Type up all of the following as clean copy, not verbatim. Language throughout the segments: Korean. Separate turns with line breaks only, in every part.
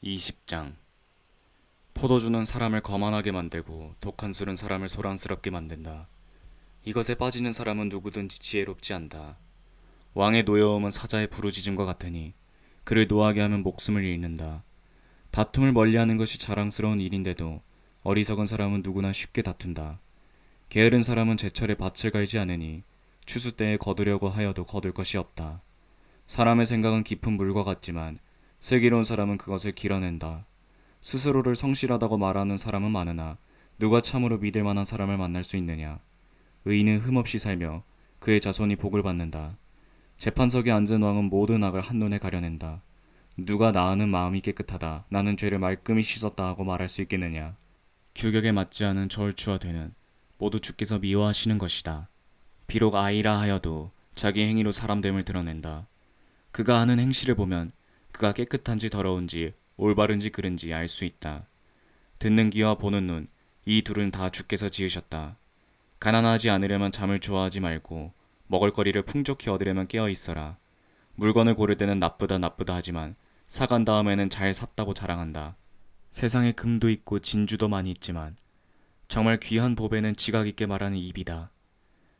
20장. 포도주는 사람을 거만하게 만들고 독한 술은 사람을 소란스럽게 만든다. 이것에 빠지는 사람은 누구든지 지혜롭지 않다. 왕의 노여움은 사자의 부르짖음과 같으니 그를 노하게 하면 목숨을 잃는다. 다툼을 멀리하는 것이 자랑스러운 일인데도 어리석은 사람은 누구나 쉽게 다툰다. 게으른 사람은 제철에 밭을 갈지 않으니 추수 때에 거두려고 하여도 거둘 것이 없다. 사람의 생각은 깊은 물과 같지만 슬기로운 사람은 그것을 길어낸다. 스스로를 성실하다고 말하는 사람은 많으나 누가 참으로 믿을 만한 사람을 만날 수 있느냐. 의인은 흠없이 살며 그의 자손이 복을 받는다. 재판석에 앉은 왕은 모든 악을 한눈에 가려낸다. 누가 나으는 마음이 깨끗하다, 나는 죄를 말끔히 씻었다 하고 말할 수 있겠느냐. 규격에 맞지 않은 저울추와 되는 모두 주께서 미워하시는 것이다. 비록 아이라 하여도 자기 행위로 사람됨을 드러낸다. 그가 하는 행실을 보면 그가 깨끗한지 더러운지 올바른지 그른지 알 수 있다. 듣는 귀와 보는 눈, 이 둘은 다 주께서 지으셨다. 가난하지 않으려면 잠을 좋아하지 말고 먹을거리를 풍족히 얻으려면 깨어 있어라. 물건을 고를 때는 나쁘다 하지만 사간 다음에는 잘 샀다고 자랑한다. 세상에 금도 있고 진주도 많이 있지만 정말 귀한 보배는 지각 있게 말하는 입이다.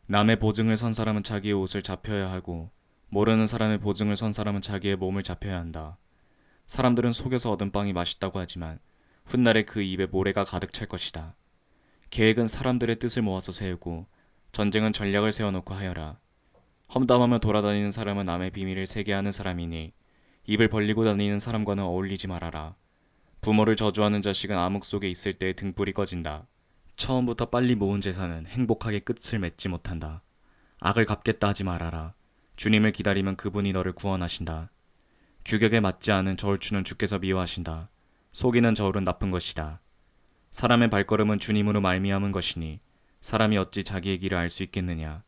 남의 보증을 선 사람은 자기의 옷을 잡혀야 하고 모르는 사람의 보증을 선 사람은 자기의 몸을 잡혀야 한다. 사람들은 속여서 얻은 빵이 맛있다고 하지만 훗날에 그 입에 모래가 가득 찰 것이다. 계획은 사람들의 뜻을 모아서 세우고 전쟁은 전략을 세워놓고 하여라. 험담하며 돌아다니는 사람은 남의 비밀을 세게 하는 사람이니 입을 벌리고 다니는 사람과는 어울리지 말아라. 부모를 저주하는 자식은 암흑 속에 있을 때에 등불이 꺼진다. 처음부터 빨리 모은 재산은 행복하게 끝을 맺지 못한다. 악을 갚겠다 하지 말아라. 주님을 기다리면 그분이 너를 구원하신다. 규격에 맞지 않은 저울추는 주께서 미워하신다. 속이는 저울은 나쁜 것이다. 사람의 발걸음은 주님으로 말미암은 것이니 사람이 어찌 자기의 길을 알 수 있겠느냐.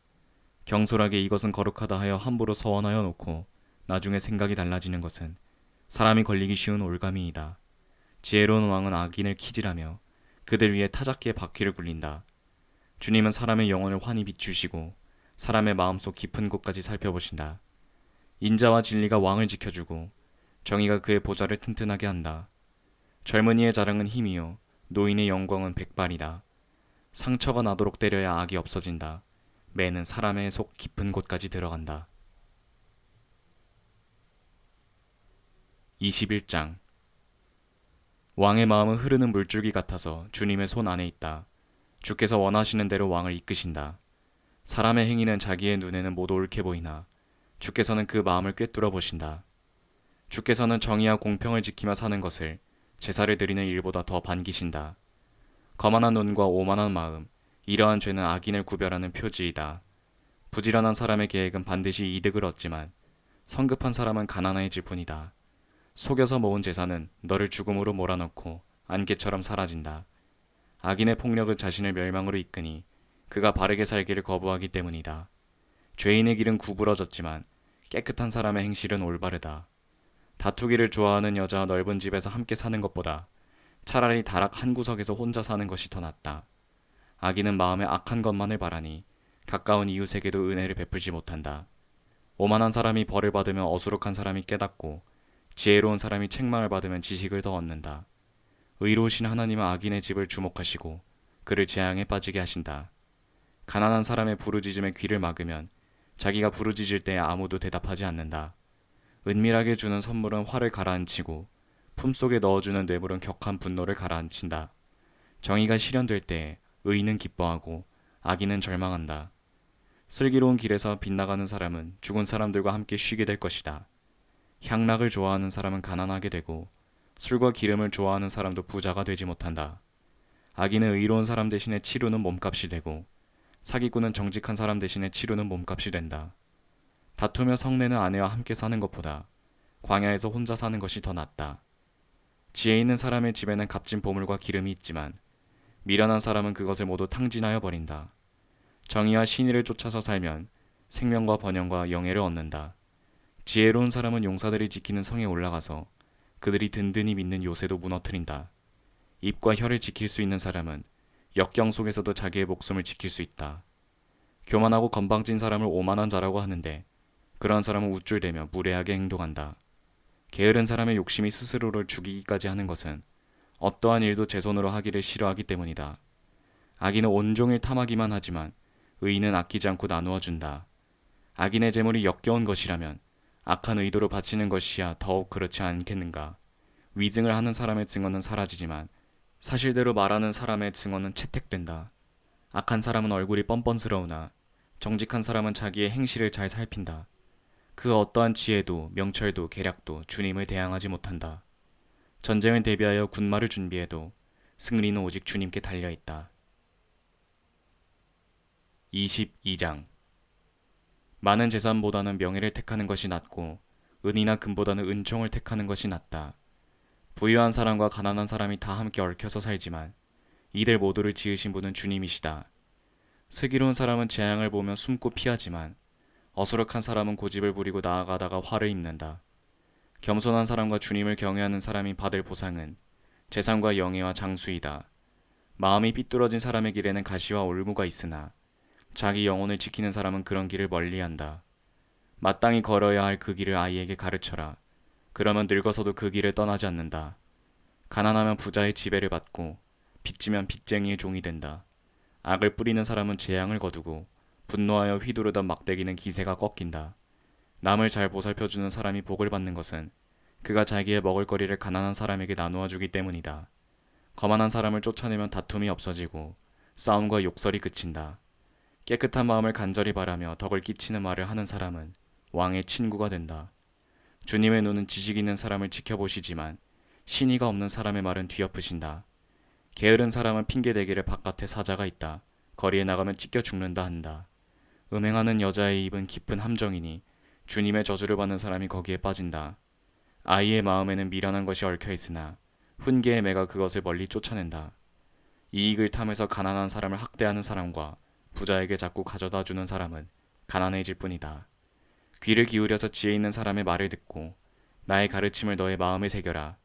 경솔하게 이것은 거룩하다 하여 함부로 서원하여 놓고 나중에 생각이 달라지는 것은 사람이 걸리기 쉬운 올가미이다. 지혜로운 왕은 악인을 키질하며 그들 위에 타작기의 바퀴를 굴린다. 주님은 사람의 영혼을 환히 비추시고 사람의 마음속 깊은 곳까지 살펴보신다. 인자와 진리가 왕을 지켜주고 정의가 그의 보좌를 튼튼하게 한다. 젊은이의 자랑은 힘이요 노인의 영광은 백발이다. 상처가 나도록 때려야 악이 없어진다. 매는 사람의 속 깊은 곳까지 들어간다. 21장. 왕의 마음은 흐르는 물줄기 같아서 주님의 손 안에 있다. 주께서 원하시는 대로 왕을 이끄신다. 사람의 행위는 자기의 눈에는 모두 옳게 보이나 주께서는 그 마음을 꿰뚫어 보신다. 주께서는 정의와 공평을 지키며 사는 것을 제사를 드리는 일보다 더 반기신다. 거만한 눈과 오만한 마음, 이러한 죄는 악인을 구별하는 표지이다. 부지런한 사람의 계획은 반드시 이득을 얻지만 성급한 사람은 가난해질 뿐이다. 속여서 모은 재산은 너를 죽음으로 몰아넣고 안개처럼 사라진다. 악인의 폭력은 자신을 멸망으로 이끄니 그가 바르게 살기를 거부하기 때문이다. 죄인의 길은 구부러졌지만 깨끗한 사람의 행실은 올바르다. 다투기를 좋아하는 여자와 넓은 집에서 함께 사는 것보다 차라리 다락 한 구석에서 혼자 사는 것이 더 낫다. 악인은 마음에 악한 것만을 바라니 가까운 이웃에게도 은혜를 베풀지 못한다. 오만한 사람이 벌을 받으면 어수룩한 사람이 깨닫고 지혜로운 사람이 책망을 받으면 지식을 더 얻는다. 의로우신 하나님은 악인의 집을 주목하시고 그를 재앙에 빠지게 하신다. 가난한 사람의 부르짖음에 귀를 막으면 자기가 부르짖을 때 아무도 대답하지 않는다. 은밀하게 주는 선물은 화를 가라앉히고 품속에 넣어주는 뇌물은 격한 분노를 가라앉힌다. 정의가 실현될 때 의인은 기뻐하고 악인은 절망한다. 슬기로운 길에서 빗나가는 사람은 죽은 사람들과 함께 쉬게 될 것이다. 향락을 좋아하는 사람은 가난하게 되고 술과 기름을 좋아하는 사람도 부자가 되지 못한다. 악인은 의로운 사람 대신에 치루는 몸값이 되고 사기꾼은 정직한 사람 대신에 치루는 몸값이 된다. 다투며 성내는 아내와 함께 사는 것보다 광야에서 혼자 사는 것이 더 낫다. 지혜 있는 사람의 집에는 값진 보물과 기름이 있지만 미련한 사람은 그것을 모두 탕진하여 버린다. 정의와 신의를 쫓아서 살면 생명과 번영과 영예를 얻는다. 지혜로운 사람은 용사들이 지키는 성에 올라가서 그들이 든든히 믿는 요새도 무너뜨린다. 입과 혀를 지킬 수 있는 사람은 역경 속에서도 자기의 목숨을 지킬 수 있다. 교만하고 건방진 사람을 오만한 자라고 하는데 그런 사람은 우쭐대며 무례하게 행동한다. 게으른 사람의 욕심이 스스로를 죽이기까지 하는 것은 어떠한 일도 제 손으로 하기를 싫어하기 때문이다. 악인은 온종일 탐하기만 하지만 의인은 아끼지 않고 나누어 준다. 악인의 재물이 역겨운 것이라면 악한 의도로 바치는 것이야 더욱 그렇지 않겠는가. 위증을 하는 사람의 증언은 사라지지만 사실대로 말하는 사람의 증언은 채택된다. 악한 사람은 얼굴이 뻔뻔스러우나 정직한 사람은 자기의 행실을 잘 살핀다. 그 어떠한 지혜도 명철도 계략도 주님을 대항하지 못한다. 전쟁을 대비하여 군마를 준비해도 승리는 오직 주님께 달려있다. 22장. 많은 재산보다는 명예를 택하는 것이 낫고 은이나 금보다는 은총을 택하는 것이 낫다. 부유한 사람과 가난한 사람이 다 함께 얽혀서 살지만 이들 모두를 지으신 분은 주님이시다. 슬기로운 사람은 재앙을 보며 숨고 피하지만 어수룩한 사람은 고집을 부리고 나아가다가 화를 입는다. 겸손한 사람과 주님을 경외하는 사람이 받을 보상은 재산과 영예와 장수이다. 마음이 삐뚤어진 사람의 길에는 가시와 올무가 있으나 자기 영혼을 지키는 사람은 그런 길을 멀리한다. 마땅히 걸어야 할 그 길을 아이에게 가르쳐라. 그러면 늙어서도 그 길을 떠나지 않는다. 가난하면 부자의 지배를 받고 빚지면 빚쟁이의 종이 된다. 악을 뿌리는 사람은 재앙을 거두고 분노하여 휘두르던 막대기는 기세가 꺾인다. 남을 잘 보살펴주는 사람이 복을 받는 것은 그가 자기의 먹을거리를 가난한 사람에게 나누어 주기 때문이다. 거만한 사람을 쫓아내면 다툼이 없어지고 싸움과 욕설이 그친다. 깨끗한 마음을 간절히 바라며 덕을 끼치는 말을 하는 사람은 왕의 친구가 된다. 주님의 눈은 지식 있는 사람을 지켜보시지만 신의가 없는 사람의 말은 뒤엎으신다. 게으른 사람은 핑계대기를 바깥에 사자가 있다. 거리에 나가면 찢겨 죽는다 한다. 음행하는 여자의 입은 깊은 함정이니 주님의 저주를 받는 사람이 거기에 빠진다. 아이의 마음에는 미련한 것이 얽혀 있으나 훈계의 매가 그것을 멀리 쫓아낸다. 이익을 탐해서 가난한 사람을 학대하는 사람과 부자에게 자꾸 가져다 주는 사람은 가난해질 뿐이다. 귀를 기울여서 지혜 있는 사람의 말을 듣고 나의 가르침을 너의 마음에 새겨라.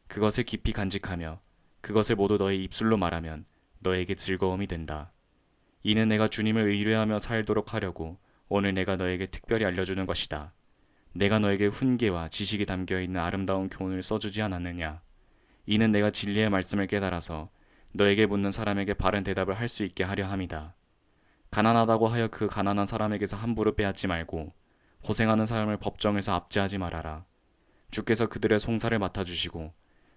그것을 깊이 간직하며 그것을 모두 너의 입술로 말하면 너에게 즐거움이 된다. 이는 내가 주님을 의뢰하며 살도록 하려고 오늘 내가 너에게 특별히 알려주는 것이다. 내가 너에게 훈계와 지식이 담겨있는 아름다운 교훈을 써주지 않았느냐. 이는 내가 진리의 말씀을 깨달아서 너에게 묻는 사람에게 바른 대답을 할 수 있게 하려 함이다. 가난하다고 하여 그 가난한 사람에게서 함부로 빼앗지 말고 고생하는 사람을 법정에서 압제하지 말아라. 주께서 그들의 송사를 맡아주시고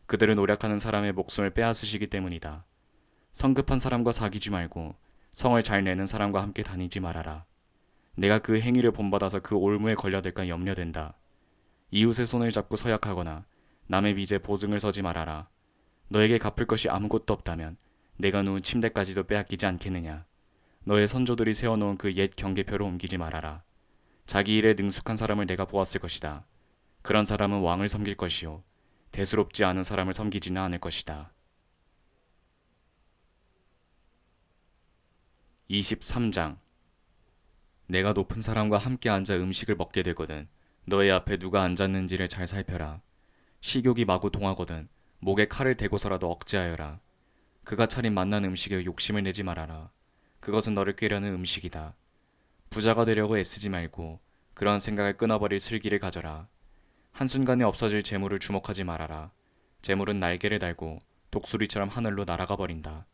그들을 노력하는 사람의 목숨을 빼앗으시기 때문이다. 성급한 사람과 사귀지 말고 성을 잘 내는 사람과 함께 다니지 말아라. 내가 그 행위를 본받아서 그 올무에 걸려들까 염려된다. 이웃의 손을 잡고 서약하거나 남의 빚에 보증을 서지 말아라. 너에게 갚을 것이 아무것도 없다면 내가 누운 침대까지도 빼앗기지 않겠느냐. 너의 선조들이 세워놓은 그 옛 경계표를 옮기지 말아라. 자기 일에 능숙한 사람을 내가 보았을 것이다. 그런 사람은 왕을 섬길 것이요 대수롭지 않은 사람을 섬기지는 않을 것이다. 23장. 내가 높은 사람과 함께 앉아 음식을 먹게 되거든 너의 앞에 누가 앉았는지를 잘 살펴라. 식욕이 마구 동하거든 목에 칼을 대고서라도 억제하여라. 그가 차린 맛난 음식에 욕심을 내지 말아라. 그것은 너를 꾀려는 음식이다. 부자가 되려고 애쓰지 말고 그런 생각을 끊어버릴 슬기를 가져라. 한순간에 없어질 재물을 주목하지 말아라. 재물은 날개를 달고 독수리처럼 하늘로 날아가 버린다.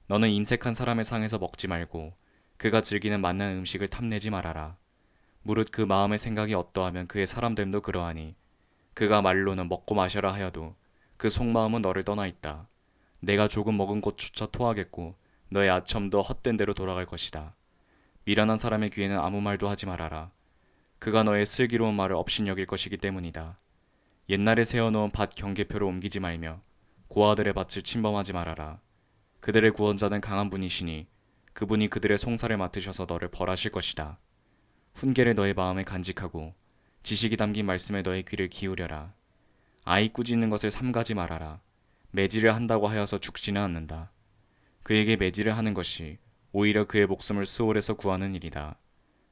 너는 인색한 사람의 상에서 먹지 말고 그가 즐기는 맛난 음식을 탐내지 말아라. 무릇 그 마음의 생각이 어떠하면 그의 사람됨도 그러하니 그가 말로는 먹고 마셔라 하여도 그 속마음은 너를 떠나 있다. 내가 조금 먹은 곳조차 토하겠고 너의 아첨도 헛된 대로 돌아갈 것이다. 미련한 사람의 귀에는 아무 말도 하지 말아라. 그가 너의 슬기로운 말을 업신여길 것이기 때문이다. 옛날에 세워놓은 밭 경계표를 옮기지 말며 고아들의 밭을 침범하지 말아라. 그들의 구원자는 강한 분이시니 그분이 그들의 송사를 맡으셔서 너를 벌하실 것이다. 훈계를 너의 마음에 간직하고 지식이 담긴 말씀에 너의 귀를 기울여라. 아이 꾸짖는 것을 삼가지 말아라. 매질을 한다고 하여서 죽지는 않는다. 그에게 매질을 하는 것이 오히려 그의 목숨을 스올에서 구하는 일이다.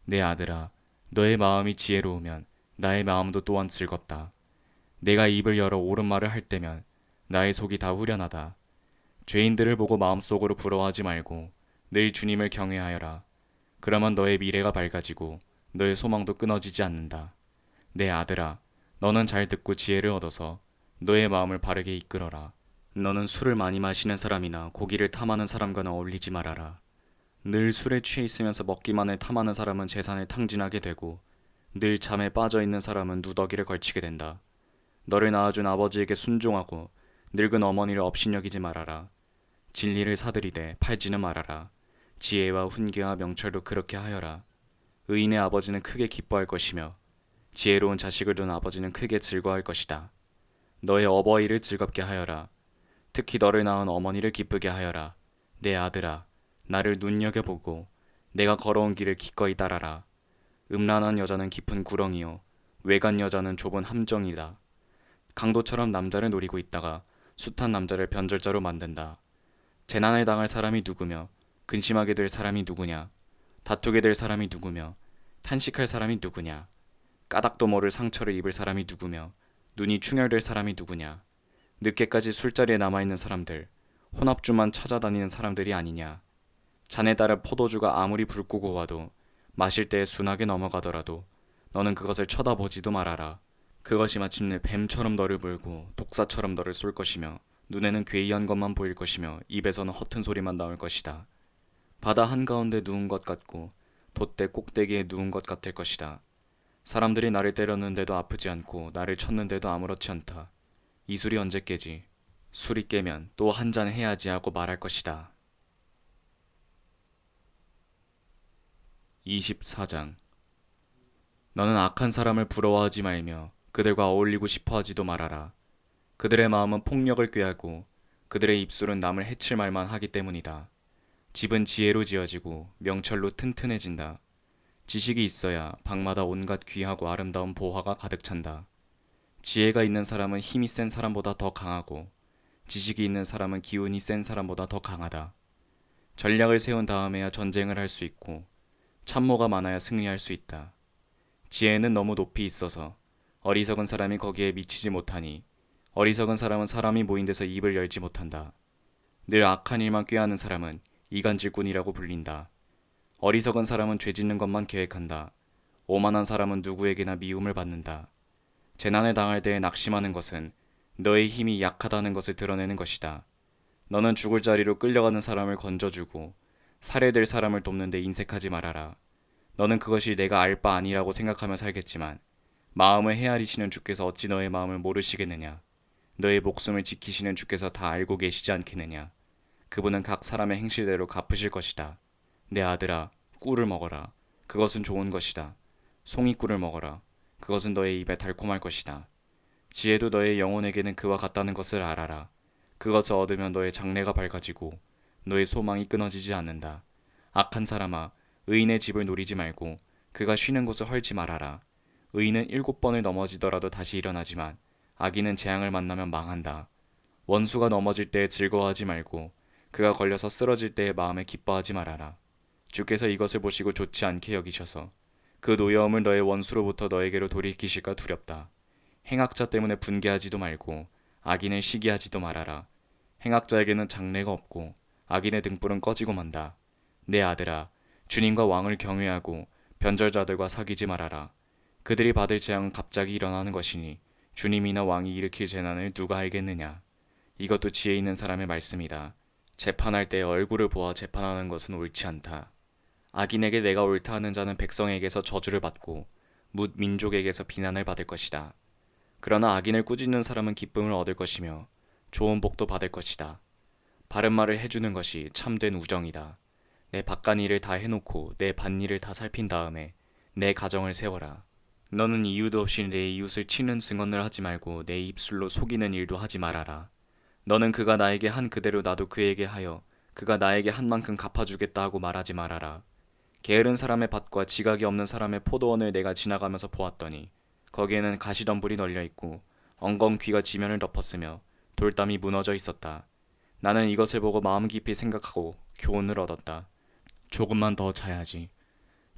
내 아들아, 너의 마음이 지혜로우면 나의 마음도 또한 즐겁다. 내가 입을 열어 옳은 말을 할 때면 나의 속이 다 후련하다. 죄인들을 보고 마음속으로 부러워하지 말고 늘 주님을 경외하여라. 그러면 너의 미래가 밝아지고 너의 소망도 끊어지지 않는다. 내 아들아, 너는 잘 듣고 지혜를 얻어서 너의 마음을 바르게 이끌어라. 너는 술을 많이 마시는 사람이나 고기를 탐하는 사람과는 어울리지 말아라. 늘 술에 취해 있으면서 먹기만을 탐하는 사람은 재산을 탕진하게 되고 늘 잠에 빠져 있는 사람은 누더기를 걸치게 된다. 너를 낳아준 아버지에게 순종하고 늙은 어머니를 업신여기지 말아라. 진리를 사들이되 팔지는 말아라. 지혜와 훈계와 명철도 그렇게 하여라. 의인의 아버지는 크게 기뻐할 것이며 지혜로운 자식을 둔 아버지는 크게 즐거워할 것이다. 너의 어버이를 즐겁게 하여라. 특히 너를 낳은 어머니를 기쁘게 하여라. 내 아들아, 나를 눈여겨보고 내가 걸어온 길을 기꺼이 따라라. 음란한 여자는 깊은 구렁이요 외간 여자는 좁은 함정이다. 강도처럼 남자를 노리고 있다가 숱한 남자를 변절자로 만든다. 재난을 당할 사람이 누구며 근심하게 될 사람이 누구냐. 다투게 될 사람이 누구며 탄식할 사람이 누구냐. 까닭도 모를 상처를 입을 사람이 누구며 눈이 충혈될 사람이 누구냐. 늦게까지 술자리에 남아있는 사람들, 혼합주만 찾아다니는 사람들이 아니냐. 잔에 따라 포도주가 아무리 붉고 와도 마실 때에 순하게 넘어가더라도 너는 그것을 쳐다보지도 말아라. 그것이 마침내 뱀처럼 너를 물고 독사처럼 너를 쏠 것이며 눈에는 괴이한 것만 보일 것이며 입에서는 허튼 소리만 나올 것이다. 바다 한가운데 누운 것 같고 돛대 꼭대기에 누운 것 같을 것이다. 사람들이 나를 때렸는데도 아프지 않고 나를 쳤는데도 아무렇지 않다. 이 술이 언제 깨지? 술이 깨면 또 한 잔 해야지 하고 말할 것이다. 24장. 너는 악한 사람을 부러워하지 말며 그들과 어울리고 싶어 하지도 말아라. 그들의 마음은 폭력을 꾀하고 그들의 입술은 남을 해칠 말만 하기 때문이다. 집은 지혜로 지어지고 명철로 튼튼해진다. 지식이 있어야 방마다 온갖 귀하고 아름다운 보화가 가득 찬다. 지혜가 있는 사람은 힘이 센 사람보다 더 강하고 지식이 있는 사람은 기운이 센 사람보다 더 강하다. 전략을 세운 다음에야 전쟁을 할 수 있고 참모가 많아야 승리할 수 있다. 지혜는 너무 높이 있어서 어리석은 사람이 거기에 미치지 못하니 어리석은 사람은 사람이 모인 데서 입을 열지 못한다. 늘 악한 일만 꾀하는 사람은 이간질꾼이라고 불린다. 어리석은 사람은 죄 짓는 것만 계획한다. 오만한 사람은 누구에게나 미움을 받는다. 재난을 당할 때에 낙심하는 것은 너의 힘이 약하다는 것을 드러내는 것이다. 너는 죽을 자리로 끌려가는 사람을 건져주고 살해될 사람을 돕는 데 인색하지 말아라. 너는 그것이 내가 알 바 아니라고 생각하며 살겠지만 마음을 헤아리시는 주께서 어찌 너의 마음을 모르시겠느냐. 너의 목숨을 지키시는 주께서 다 알고 계시지 않겠느냐. 그분은 각 사람의 행실대로 갚으실 것이다. 내 아들아, 꿀을 먹어라. 그것은 좋은 것이다. 송이꿀을 먹어라. 그것은 너의 입에 달콤할 것이다. 지혜도 너의 영혼에게는 그와 같다는 것을 알아라. 그것을 얻으면 너의 장래가 밝아지고 너의 소망이 끊어지지 않는다. 악한 사람아, 의인의 집을 노리지 말고 그가 쉬는 곳을 헐지 말아라. 의인은 7번을 넘어지더라도 다시 일어나지만 악인은 재앙을 만나면 망한다. 원수가 넘어질 때에 즐거워하지 말고 그가 걸려서 쓰러질 때에 마음에 기뻐하지 말아라. 주께서 이것을 보시고 좋지 않게 여기셔서 그 노여움을 너의 원수로부터 너에게로 돌이키실까 두렵다. 행악자 때문에 분개하지도 말고 악인을 시기하지도 말아라. 행악자에게는 장래가 없고 악인의 등불은 꺼지고 만다. 내 아들아, 주님과 왕을 경외하고 변절자들과 사귀지 말아라. 그들이 받을 재앙은 갑자기 일어나는 것이니 주님이나 왕이 일으킬 재난을 누가 알겠느냐. 이것도 지혜 있는 사람의 말씀이다. 재판할 때 얼굴을 보아 재판하는 것은 옳지 않다. 악인에게 내가 옳다 하는 자는 백성에게서 저주를 받고 뭇 민족에게서 비난을 받을 것이다. 그러나 악인을 꾸짖는 사람은 기쁨을 얻을 것이며 좋은 복도 받을 것이다. 바른 말을 해주는 것이 참된 우정이다. 내 바깥 일을 다 해놓고 내 밭일을 다 살핀 다음에 내 가정을 세워라. 너는 이유도 없이 내 이웃을 치는 증언을 하지 말고 내 입술로 속이는 일도 하지 말아라. 너는 그가 나에게 한 그대로 나도 그에게 하여 그가 나에게 한 만큼 갚아주겠다 하고 말하지 말아라. 게으른 사람의 밭과 지각이 없는 사람의 포도원을 내가 지나가면서 보았더니 거기에는 가시덤불이 널려있고 엉겅퀴가 지면을 덮었으며 돌담이 무너져 있었다. 나는 이것을 보고 마음 깊이 생각하고 교훈을 얻었다. 조금만 더 자야지.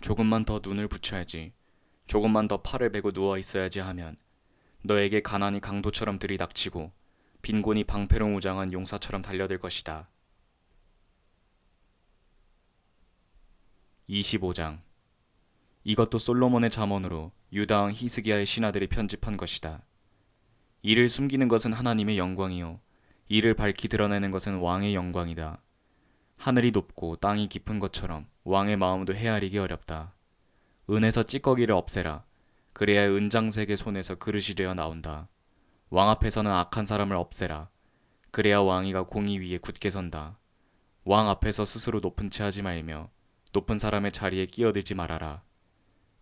조금만 더 눈을 붙여야지. 조금만 더 팔을 베고 누워 있어야지 하면 너에게 가난이 강도처럼 들이닥치고 빈곤이 방패로 무장한 용사처럼 달려들 것이다. 25장. 이것도 솔로몬의 잠언으로 유다 왕 히스기야의 신하들이 편집한 것이다. 이를 숨기는 것은 하나님의 영광이요 이를 밝히 드러내는 것은 왕의 영광이다. 하늘이 높고 땅이 깊은 것처럼 왕의 마음도 헤아리기 어렵다. 은에서 찌꺼기를 없애라. 그래야 은장색의 손에서 그릇이 되어 나온다. 왕 앞에서는 악한 사람을 없애라. 그래야 왕위가 공의 위에 굳게 선다. 왕 앞에서 스스로 높은 채 하지 말며 높은 사람의 자리에 끼어들지 말아라.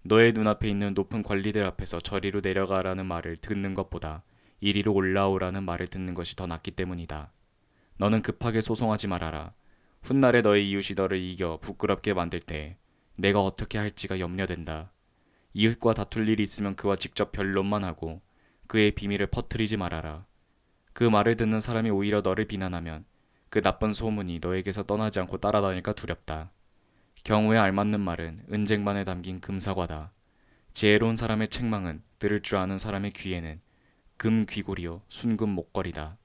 너의 눈앞에 있는 높은 관리들 앞에서 저리로 내려가라는 말을 듣는 것보다 이리로 올라오라는 말을 듣는 것이 더 낫기 때문이다. 너는 급하게 소송하지 말아라. 훗날에 너의 이웃이 너를 이겨 부끄럽게 만들 때 내가 어떻게 할지가 염려된다. 이웃과 다툴 일이 있으면 그와 직접 변론만 하고 그의 비밀을 퍼뜨리지 말아라. 그 말을 듣는 사람이 오히려 너를 비난하면 그 나쁜 소문이 너에게서 떠나지 않고 따라다닐까 두렵다. 경우에 알맞는 말은 은쟁반에 담긴 금사과다. 지혜로운 사람의 책망은 들을 줄 아는 사람의 귀에는 금 귀고리요 순금 목걸이다.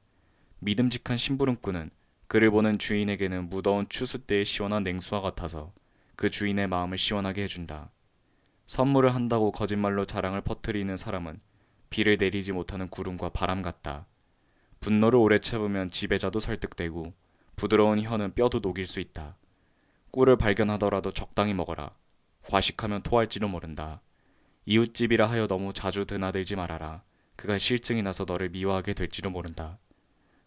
믿음직한 심부름꾼은 그를 보는 주인에게는 무더운 추수 때의 시원한 냉수와 같아서 그 주인의 마음을 시원하게 해준다. 선물을 한다고 거짓말로 자랑을 퍼뜨리는 사람은 비를 내리지 못하는 구름과 바람 같다. 분노를 오래 참으면 지배자도 설득되고 부드러운 혀는 뼈도 녹일 수 있다. 꿀을 발견하더라도 적당히 먹어라. 과식하면 토할지도 모른다. 이웃집이라 하여 너무 자주 드나들지 말아라. 그가 실증이 나서 너를 미워하게 될지도 모른다.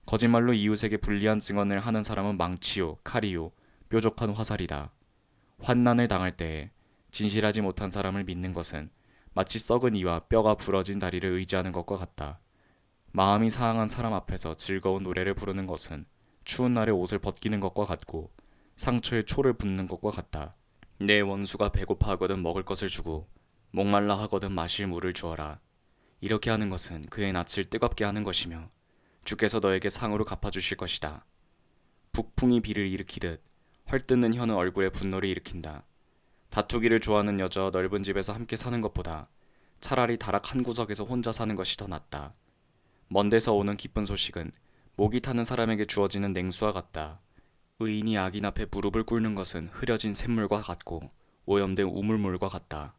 거짓말로 이웃에게 불리한 증언을 하는 사람은 망치요, 칼이요, 뾰족한 화살이다. 환난을 당할 때에 진실하지 못한 사람을 믿는 것은 마치 썩은 이와 뼈가 부러진 다리를 의지하는 것과 같다. 마음이 상한 사람 앞에서 즐거운 노래를 부르는 것은 추운 날에 옷을 벗기는 것과 같고 상처에 초를 붓는 것과 같다. 내 원수가 배고파 하거든 먹을 것을 주고 목말라 하거든 마실 물을 주어라. 이렇게 하는 것은 그의 낯을 뜨겁게 하는 것이며 주께서 너에게 상으로 갚아주실 것이다. 북풍이 비를 일으키듯 헐뜯는 혀는 얼굴에 분노를 일으킨다. 다투기를 좋아하는 여자와 넓은 집에서 함께 사는 것보다 차라리 다락 한 구석에서 혼자 사는 것이 더 낫다. 먼 데서 오는 기쁜 소식은 목이 타는 사람에게 주어지는 냉수와 같다. 의인이 악인 앞에 무릎을 꿇는 것은 흐려진 샘물과 같고 오염된 우물물과 같다.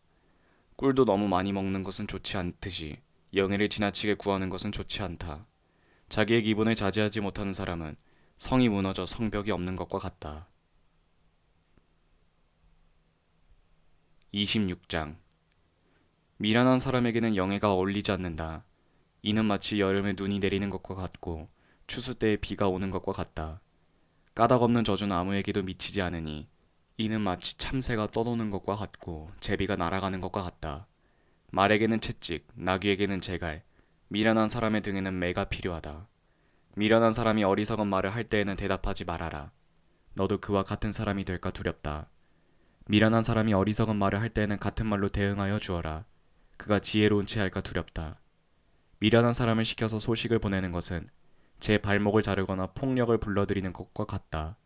꿀도 너무 많이 먹는 것은 좋지 않듯이 영예를 지나치게 구하는 것은 좋지 않다. 자기의 기분을 자제하지 못하는 사람은 성이 무너져 성벽이 없는 것과 같다. 26장. 미련한 사람에게는 영예가 어울리지 않는다. 이는 마치 여름에 눈이 내리는 것과 같고 추수 때에 비가 오는 것과 같다. 까닭 없는 저주는 아무에게도 미치지 않으니 이는 마치 참새가 떠도는 것과 같고 제비가 날아가는 것과 같다. 말에게는 채찍, 나귀에게는 재갈, 미련한 사람의 등에는 매가 필요하다. 미련한 사람이 어리석은 말을 할 때에는 대답하지 말아라. 너도 그와 같은 사람이 될까 두렵다. 미련한 사람이 어리석은 말을 할 때에는 같은 말로 대응하여 주어라. 그가 지혜로운 채 할까 두렵다. 미련한 사람을 시켜서 소식을 보내는 것은 제 발목을 자르거나 폭력을 불러들이는 것과 같다.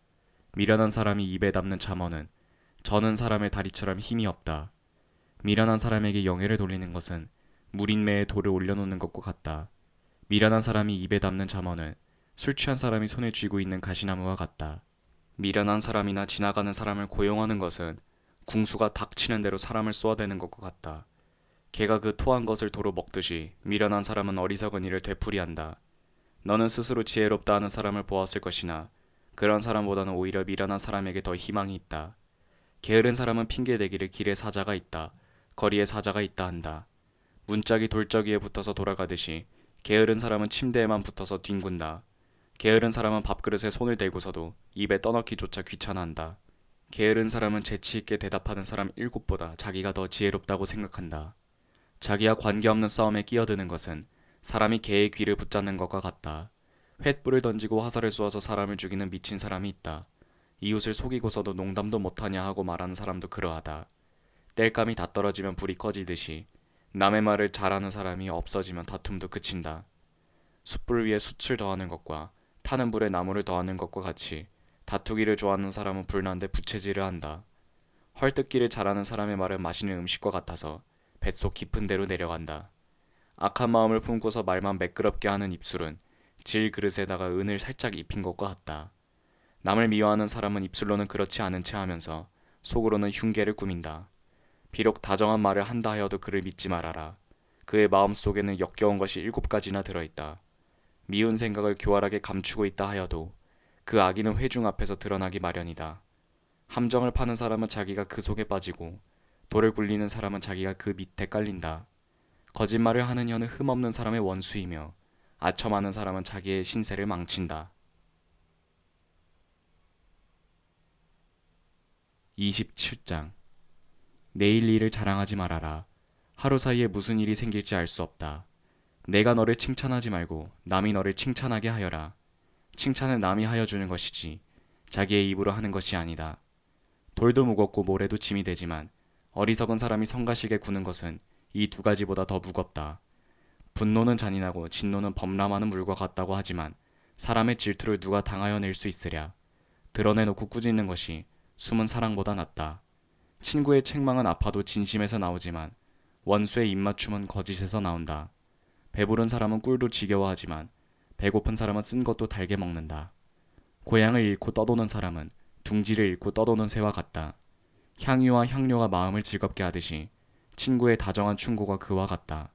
미련한 사람이 입에 담는 잠언은 저는 사람의 다리처럼 힘이 없다. 미련한 사람에게 영예를 돌리는 것은 무린매에 돌을 올려놓는 것과 같다. 미련한 사람이 입에 담는 잠언은 술 취한 사람이 손에 쥐고 있는 가시나무와 같다. 미련한 사람이나 지나가는 사람을 고용하는 것은 궁수가 닥치는 대로 사람을 쏘아대는 것과 같다. 개가 그 토한 것을 도로 먹듯이 미련한 사람은 어리석은 일을 되풀이한다. 너는 스스로 지혜롭다 하는 사람을 보았을 것이나 그런 사람보다는 오히려 미련한 사람에게 더 희망이 있다. 게으른 사람은 핑계대기를 길에 사자가 있다. 거리에 사자가 있다 한다. 문짝이 돌적이에 붙어서 돌아가듯이 게으른 사람은 침대에만 붙어서 뒹군다. 게으른 사람은 밥그릇에 손을 대고서도 입에 떠넣기조차 귀찮아한다. 게으른 사람은 재치있게 대답하는 사람 7보다 자기가 더 지혜롭다고 생각한다. 자기와 관계없는 싸움에 끼어드는 것은 사람이 개의 귀를 붙잡는 것과 같다. 횃불을 던지고 화살을 쏘아서 사람을 죽이는 미친 사람이 있다. 이웃을 속이고서도 농담도 못하냐 하고 말하는 사람도 그러하다. 땔감이 다 떨어지면 불이 꺼지듯이 남의 말을 잘하는 사람이 없어지면 다툼도 그친다. 숯불 위에 숯을 더하는 것과 타는 불에 나무를 더하는 것과 같이 다투기를 좋아하는 사람은 불난데 부채질을 한다. 헐뜯기를 잘하는 사람의 말은 맛있는 음식과 같아서 뱃속 깊은 데로 내려간다. 악한 마음을 품고서 말만 매끄럽게 하는 입술은 질 그릇에다가 은을 살짝 입힌 것과 같다. 남을 미워하는 사람은 입술로는 그렇지 않은 채 하면서 속으로는 흉계를 꾸민다. 비록 다정한 말을 한다 하여도 그를 믿지 말아라. 그의 마음 속에는 역겨운 것이 7가지나 들어있다. 미운 생각을 교활하게 감추고 있다 하여도 그 악의는 회중 앞에서 드러나기 마련이다. 함정을 파는 사람은 자기가 그 속에 빠지고 돌을 굴리는 사람은 자기가 그 밑에 깔린다. 거짓말을 하는 혀는 흠없는 사람의 원수이며 아첨하는 사람은 자기의 신세를 망친다. 27장. 내일 일을 자랑하지 말아라. 하루 사이에 무슨 일이 생길지 알 수 없다. 내가 너를 칭찬하지 말고 남이 너를 칭찬하게 하여라. 칭찬은 남이 하여 주는 것이지 자기의 입으로 하는 것이 아니다. 돌도 무겁고 모래도 짐이 되지만 어리석은 사람이 성가시게 구는 것은 이 2가지보다 더 무겁다. 분노는 잔인하고 진노는 범람하는 물과 같다고 하지만 사람의 질투를 누가 당하여 낼 수 있으랴. 드러내놓고 꾸짖는 것이 숨은 사랑보다 낫다. 친구의 책망은 아파도 진심에서 나오지만 원수의 입맞춤은 거짓에서 나온다. 배부른 사람은 꿀도 지겨워하지만 배고픈 사람은 쓴 것도 달게 먹는다. 고향을 잃고 떠도는 사람은 둥지를 잃고 떠도는 새와 같다. 향유와 향료가 마음을 즐겁게 하듯이 친구의 다정한 충고가 그와 같다.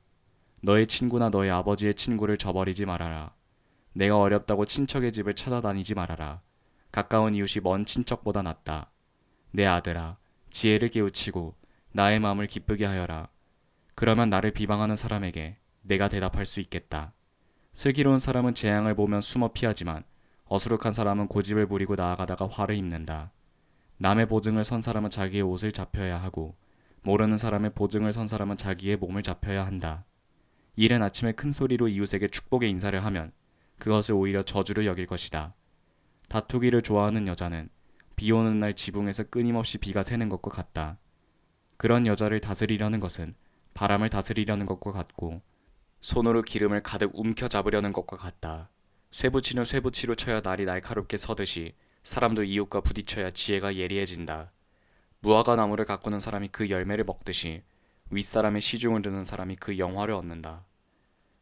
너의 친구나 너의 아버지의 친구를 저버리지 말아라. 내가 어렵다고 친척의 집을 찾아다니지 말아라. 가까운 이웃이 먼 친척보다 낫다. 내 아들아, 지혜를 깨우치고 나의 마음을 기쁘게 하여라. 그러면 나를 비방하는 사람에게 내가 대답할 수 있겠다. 슬기로운 사람은 재앙을 보면 숨어 피하지만 어수룩한 사람은 고집을 부리고 나아가다가 화를 입는다. 남의 보증을 선 사람은 자기의 옷을 잡혀야 하고 모르는 사람의 보증을 선 사람은 자기의 몸을 잡혀야 한다. 이른 아침에 큰 소리로 이웃에게 축복의 인사를 하면 그것을 오히려 저주로 여길 것이다. 다투기를 좋아하는 여자는 비 오는 날 지붕에서 끊임없이 비가 새는 것과 같다. 그런 여자를 다스리려는 것은 바람을 다스리려는 것과 같고 손으로 기름을 가득 움켜잡으려는 것과 같다. 쇠붙이는 쇠붙이로 쳐야 날이 날카롭게 서듯이 사람도 이웃과 부딪혀야 지혜가 예리해진다. 무화과 나무를 가꾸는 사람이 그 열매를 먹듯이 윗사람의 시중을 드는 사람이 그 영화를 얻는다.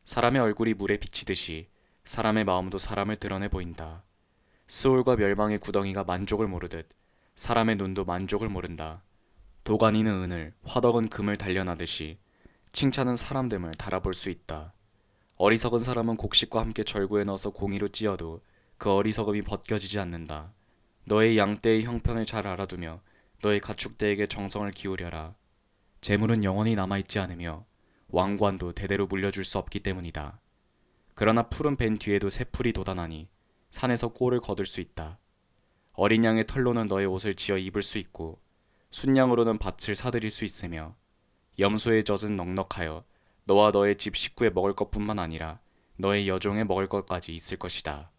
사람의 얼굴이 물에 비치듯이 사람의 마음도 사람을 드러내 보인다. 스올과 멸망의 구덩이가 만족을 모르듯 사람의 눈도 만족을 모른다. 도가니는 은을, 화덕은 금을 단련하듯이 칭찬은 사람됨을 달아볼 수 있다. 어리석은 사람은 곡식과 함께 절구에 넣어서 공이로 찧어도 그 어리석음이 벗겨지지 않는다. 너의 양떼의 형편을 잘 알아두며 너의 가축대에게 정성을 기울여라. 재물은 영원히 남아있지 않으며 왕관도 대대로 물려줄 수 없기 때문이다. 그러나 푸른 벤 뒤에도 새풀이 돋아나니 산에서 꼴을 거둘 수 있다. 어린 양의 털로는 너의 옷을 지어 입을 수 있고 순양으로는 밭을 사들일 수 있으며 염소의 젖은 넉넉하여 너와 너의 집 식구에 먹을 것뿐만 아니라 너의 여종에 먹을 것까지 있을 것이다.